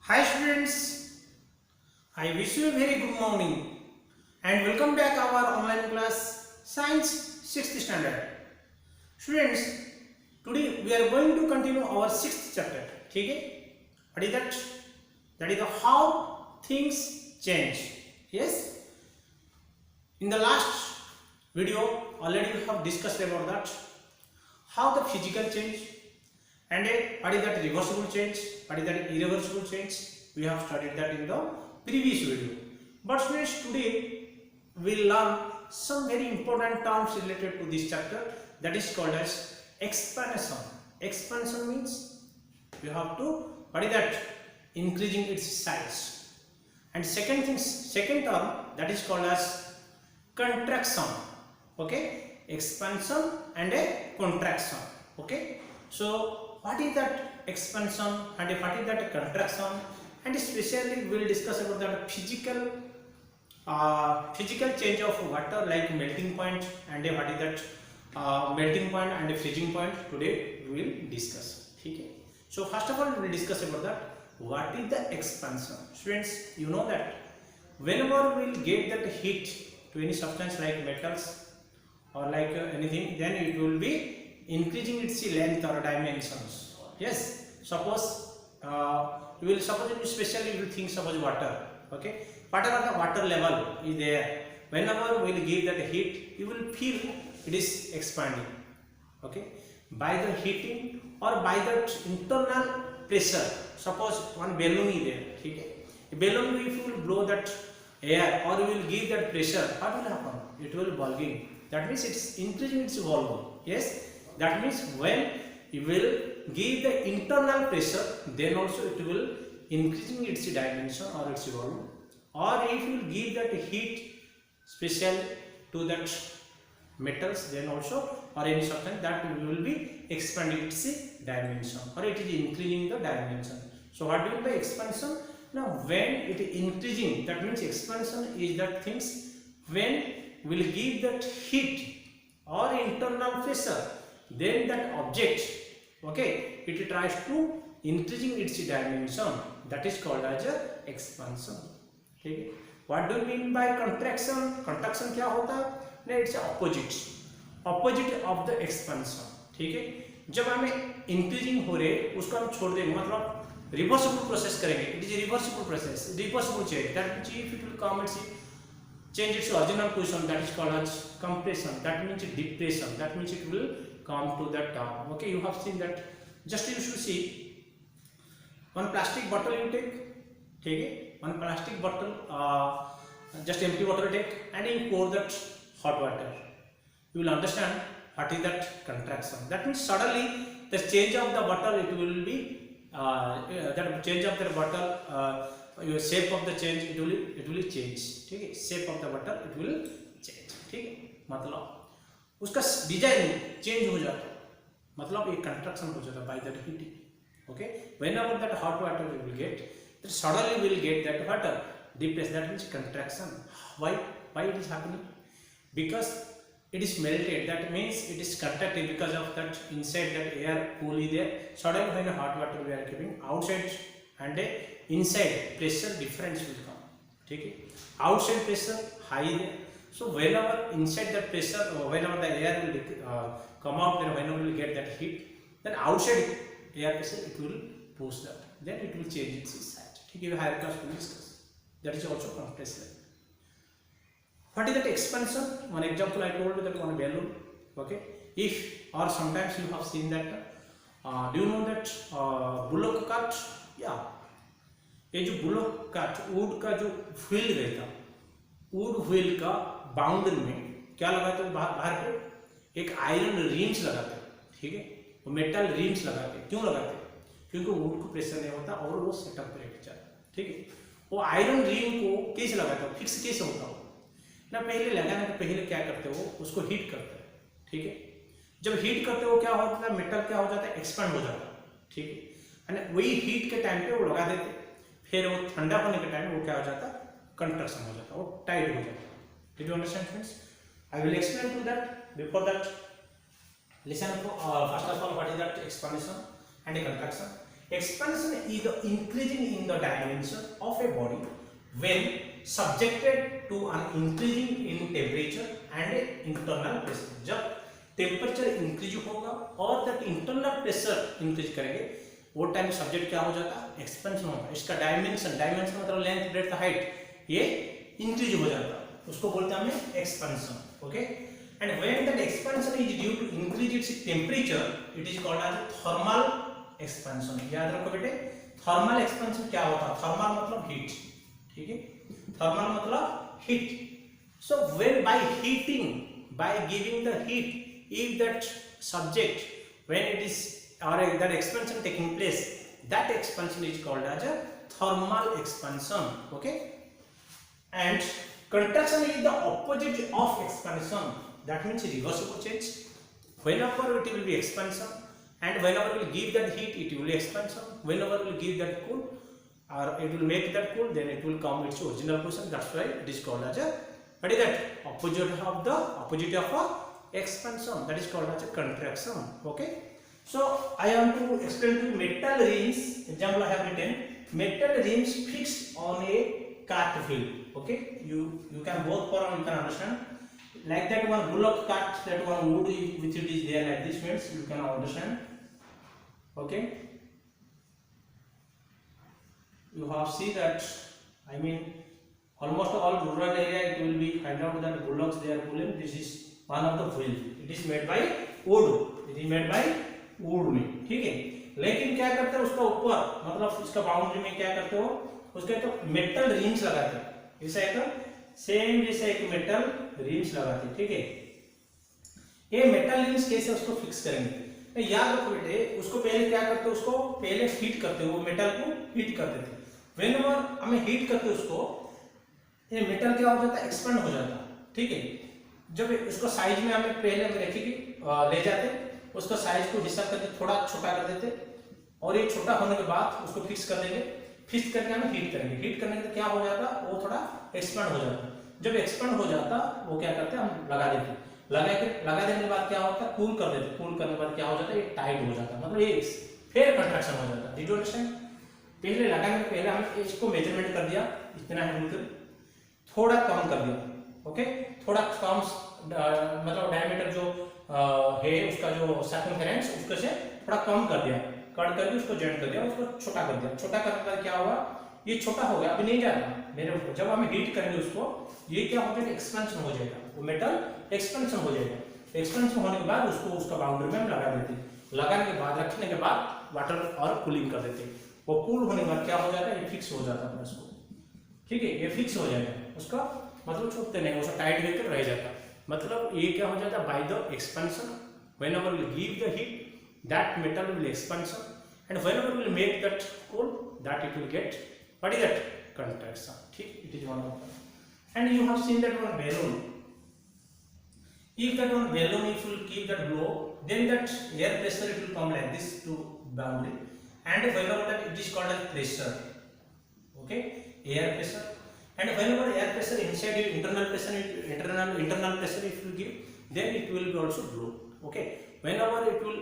Hi students, I wish you a very good morning and welcome back our online class Science 6th standard. Students, today we are going to continue our 6th chapter. ठीक है? What is that? That is the how things change. Yes? In the last video already we have discussed about that how the physical change and what is that reversible change, what is that irreversible change. We have studied that in the previous video. But students, today we will learn some very important terms related to this chapter, that is called as expansion. Expansion means you have to, what is that, increasing its size. And second term, that is called as contraction. Okay, expansion and a contraction. Okay, so what is that expansion and what is that contraction, and especially we will discuss about the physical change of water like melting point and what is that melting point and freezing point. Today we will discuss. Okay, so first of all we will discuss about that what is the expansion. Students, you know that whenever we will get that heat to any substance like metals or like anything, then it will be increasing its length or dimensions. Yes, suppose you will especially you will think suppose water. Okay, whatever the water level is there, whenever we will give that heat, you will feel it is expanding. Okay, by the heating or by that internal pressure. Suppose one balloon is there. Okay, a balloon, if you will blow that air or you will give that pressure, what will happen? It will bulging. That means it's increasing its volume. Yes, that means when you will give the internal pressure, then also it will increasing its dimension or its volume. Or if you will give that heat special to that metals, then also or any substance, that will be expanding its dimension or it is increasing the dimension. So what do you mean by expansion? Now when it is increasing, that means expansion is that things when will give that heat or internal pressure, then that object, okay, it tries to increasing its dimension, that is called as a expansion. Okay, what do you mean by contraction? Contraction क्या होता है? नहीं, it's opposite of the expansion. ठीक है, जब हमें increasing हो रहे उसको हम छोड़ देंगे, मतलब reversible process करेंगे. It is a reversible process, reversible change. That means if it will come and change its original position, that is called as compression. That means depression. That means it will come to that term. Okay, you have seen that. Just you should see one plastic bottle you take. Okay, one plastic bottle, just empty bottle take, and you pour that hot water. You will understand what is that contraction. That means suddenly the change of the bottle, it will be that change of the bottle, your shape of the change, it will change. ठीक है, shape of the bottle it will change. ठीक है, मतलब उसका design change हो जाता है, मतलब एक कंट्रक्शन हो जाता है by that heating. Okay, whenever that hot water you will get, then suddenly we will get that water depressed. That means contraction. Why it is happening? Because it is melted. That means it is contracted because of that inside that air cool is there. Suddenly when a hot water we are keeping outside and inside pressure difference will come. Okay, outside pressure high there. So whenever inside that pressure, whenever the air will come out, then whenever we will get that heat, then outside air pressure it will push that. Then it will change its size. Okay, we higher class will discuss. That is also compression. What is that expansion? One example I told you that one balloon. Okay, if or sometimes you have seen that. Do you know that bullock cart? Yeah, ये जो bullock का would का जो wheel रहता, would wheel का boundary में क्या लगाते हैं? बाहर पे एक आयरन रिम्स लगाते हैं. ठीक है, वो मेटल रिम्स लगाते हैं. क्यों लगाते हैं? क्योंकि वुड को प्रेशर नहीं होता और वो सेटअप पे रहता है. ठीक है, वो आयरन रिम को कैसे लगाते हो? फिक्स कैसे होता हो ना? पहले लगाने के पहले क्या करते हो? उसको हीट करते हैं. ठीक है, जब हीट करते हो क्या होता है? मेटल क्या हो जाता है? एक्सपेंड हो जाता है. ठीक है, वही हीट के टाइम पे वो लगा देते, फिर वो ठंडा होने के टाइम वो क्या हो जाता है? कंट्रक्शन हो जाता है, वो टाइट हो जाता है. Did you understand, friends? I will explain to that. Before that, listen to first of all what is that expansion and a contraction. expansion is the increasing in the dimension of a body when subjected to an increasing in temperature and internal pressure. जब temperature increase होगा और that internal pressure increase करेंगे, वो time subject क्या हो जाता है, expansion होता है। इसका डायमेंशन, डायमेंशन मतलब लेंथ, ब्रेड्थ, हाइट, ये इंक्रीज हो जाता है, उसको बोलते हैं हमें expansion. Okay, and when that expansion is due to increase its temperature, it is called as thermal expansion. याद रखो बेटे, थर्मल एक्सपेंशन क्या होता है, थर्मल मतलब हीट, ठीक है, थर्मल मतलब heat. So when by heating, by giving the heat, if that subject, when it is or that expansion taking place, that expansion is called as a thermal expansion. Okay, and contraction is the opposite of expansion, that means reversible change. Whenever it will be expansion, and whenever we will give that heat, it will be expansion. Whenever we will give that cool, or it will make that cool, then it will come its original position. That's why it is called as a, what is that, opposite of a expansion, that is called as a contraction. Okay, so I want to explain to you metal rings. Example I have written metal rings fixed on a cart wheel. Okay, you can both for you can understand like that one bullock cart, that one wood which it is there like this means you can understand. Okay, you have see that, I mean almost all rural area it will be find out that bullocks they are pulling. This is one of the wheel, it is made by wood, it is made by wood में, ठीक है। लेकिन क्या करते हैं उसका ऊपर, मतलब इसका बाउंड्री में क्या करते हो, उसके तो मेटल रिंग्स लगाते हैं, ऐसा एक सेम जैसे एक मेटल रिंग्स लगाते हैं, ठीक है। ये मेटल रिंग्स कैसे उसको फिक्स करेंगे, याद रखो बेटे, उसको पहले क्या करते हैं, उसको पहले हीट करते हैं, वो मेटल को हीट करते थे। व्हेनेवर हमें हीट करते हैं उसको, ये मेटल क्या हो जाता है, एक्सपेंड हो जाता है, ठीक है। जब इसको साइज में हमें पहले हम रखेंगे ले जाते, उसका साइज को हिसाब करके थोड़ा छोटा कर देते, और ये छोटा होने के बाद उसको फिक्स कर देंगे, फिक्स करके हमें हीट करेंगे, हीट करने के क्या हो जाता, वो थोड़ा एक्सपेंड हो जाता। जब एक्सपेंड हो जाता वो क्या करते हैं, हम लगा देते, लगा देने के बाद क्या होता है, कूल कर देते, कूल करने के बाद क्या हो जाता है, ये टाइट हो जाता, मतलब ये फिर कंट्रैक्शन हो जाता। Did you understand? पहले लगाने के पहले हमने इसको मेजरमेंट कर दिया, इतना है बिल्कुल, थोड़ा कम कर दिया। ओके, थोड़ा कम मतलब डायमीटर जो है उसका जो सर्कमफेरेंस उसको से थोड़ा कम कर दिया, कट करके उसको जॉइंट कर दिया, उसको छोटा कर दिया। छोटा करने के बाद क्या हुआ, ये छोटा हो गया, अभी नहीं जा रहा मेरे, जब हम हीट करेंगे उसको, ये क्या हो जाएगा, एक्सपेंशन हो जाएगा, वो मेटल एक्सपेंशन हो जाएगा। एक्सपेंशन होने के बाद उसको उसका बाउंड्री में हम लगा देते, लगाने के बाद रखने के बाद वाटर और कूलिंग कर देते, वो कूल होने के बाद क्या हो जाता है, ये फिक्स हो जाता है उसको, ठीक है, ये फिक्स हो जाएगा, उसका मतलब छूटते नहीं, उसका टाइट होकर रह जाता। मतलब ये क्या हो जाता है, by the expansion, whenever we give the heat that metal will expansion, and whenever we make that cool that it will get, what is that, contraction, ठीक, it is one of the. And you have seen that one balloon, if that one balloon if you keep that blow, then that air pressure it will come like this to boundary, and whenever that it is called as pressure, okay, air pressure. And whenever air pressure inside your internal pressure, internal pressure if you give, then it will be also blow. Okay, whenever it will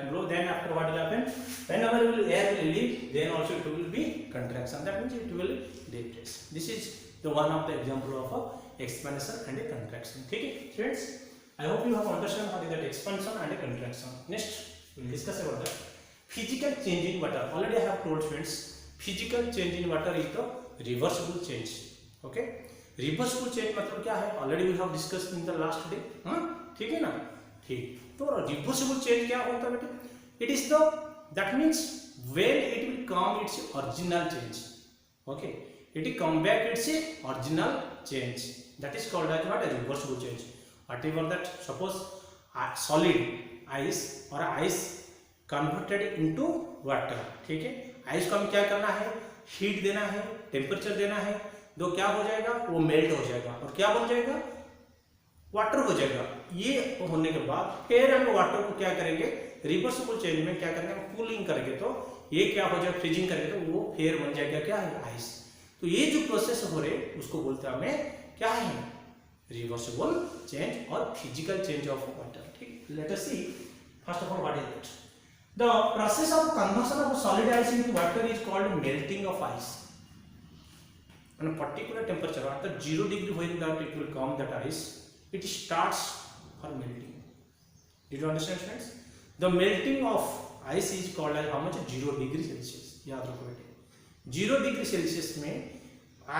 blow, then after what will happen, whenever air will leave, then also it will be contraction, that means it will depress. This is the one of the example of a expansion and a contraction. Okay friends, I hope you have understand what is that expansion and a contraction. Next we will discuss about that physical change in water. Already I have told friends, physical change in water is the reversible change. Okay, reversible change मतलब क्या है, already we have discussed in the last day, हाँ ठीक है ना, ठीक। तो reversible change क्या होता है बेटे, it is the that means when it will come its original change, okay, it will come back its original change, that is called as what, reversible change. Whatever that, suppose solid ice और ice converted into water, ठीक है, ice को हमें क्या करना है, heat देना है, टेम्परेचर देना है, तो क्या हो जाएगा, वो मेल्ट हो जाएगा और क्या बन जाएगा, वाटर हो जाएगा। ये होने के बाद फिर हम वाटर को क्या करेंगे, रिवर्सिबल चेंज में क्या करेंगे, कूलिंग करेंगे तो ये क्या हो जाएगा, फ्रीजिंग करेंगे तो वो फिर बन जाएगा क्या है, आइस। तो ये जो प्रोसेस हो रहे उसको बोलते हैं हमें क्या है, रिवर्सिबल चेंज और फिजिकल चेंज ऑफ वाटर, ठीक। Let us see first of all what is it. The process of conversion of solid ice into water is called melting of ice. On a particular temperature, at the 0 degree when that it will come that ice, it starts for melting. Did you understand, friends? The melting of ice is called as how much? 0 degree Celsius. याद रखो बेटे, 0 degree Celsius में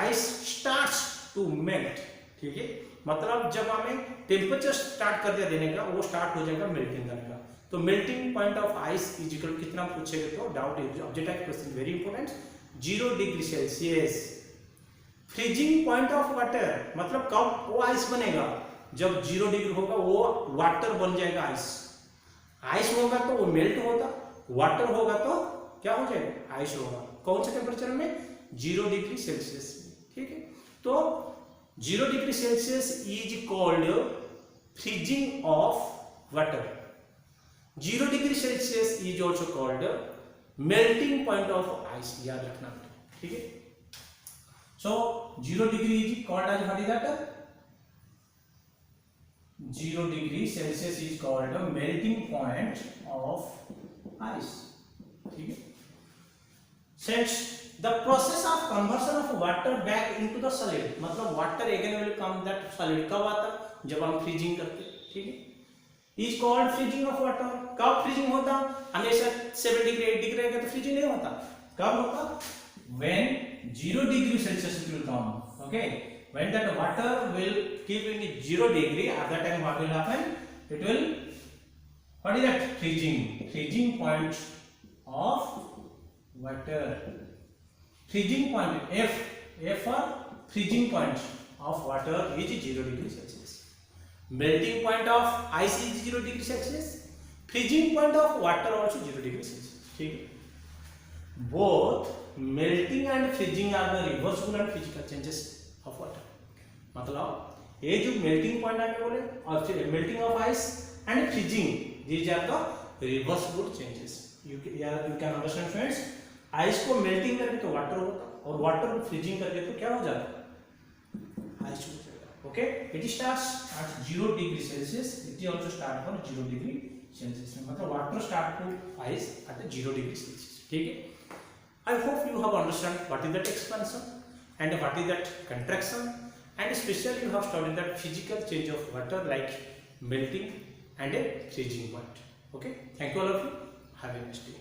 ice starts to melt. ठीक है, मतलब जब हमें temperature start कर दिया देने का, वो स्टार्ट हो जाएगा मेल्टिंग करने का. तो melting point of ice is equal कितना पूछेगा तो doubt is object type question very important. 0 degree Celsius. Freezing point of water मतलब कब वो आइस बनेगा, जब 0 डिग्री होगा वो वाटर बन जाएगा आइस. आइस होगा तो वो मेल्ट होगा, वाटर होगा तो क्या हो जाएगा, आइस होगा. कौन से टेम्परेचर में? 0 डिग्री सेल्सियस. ठीक है, तो 0 degree Celsius is called freezing of water. 0 degree Celsius is also called melting point of ice. याद रखना. ठीक है, so 0 degree is called as what is that? 0 degree Celsius is called the melting point of ice. ठीक है. Since the process of conversion of water back into the solid, मतलब water again will come that solid. कब आता? जब हम freezing करते. ठीक है, is called freezing of water. कब फ्रीजिंग होता? हमेशा 7 डिग्री 8 डिग्री रहेगा तो फ्रीजिंग नहीं होता. कब होता? When 0 degree Celsius it will come. Okay, when that water will keep in 0 degree, at that time what will happen? It will, what is that? Freezing point of water. Freezing point, F for freezing point of water is 0 degree Celsius. Melting point of ice is 0 degree Celsius. Freezing point of water also 0 degree Celsius. ठीक है. Both melting and freezing are the reversible and physical changes of water. मतलब ये जो melting point आने बोले और फिर melting of ice and freezing, these are the reversible changes. You can understand, friends. Ice को melting करके तो वाटर होता और वाटर को freezing करके तो क्या हो जाता? आइस हो जाएगा. Okay, it starts at 0 degree Celsius. It also start from 0 degree Celsius. मतलब water start to ice at 0 degree Celsius. ठीक है. I hope you have understand what is that expansion and what is that contraction, and especially you have studied that physical change of water like melting and a freezing point. Okay, thank you all of you. Have a nice day.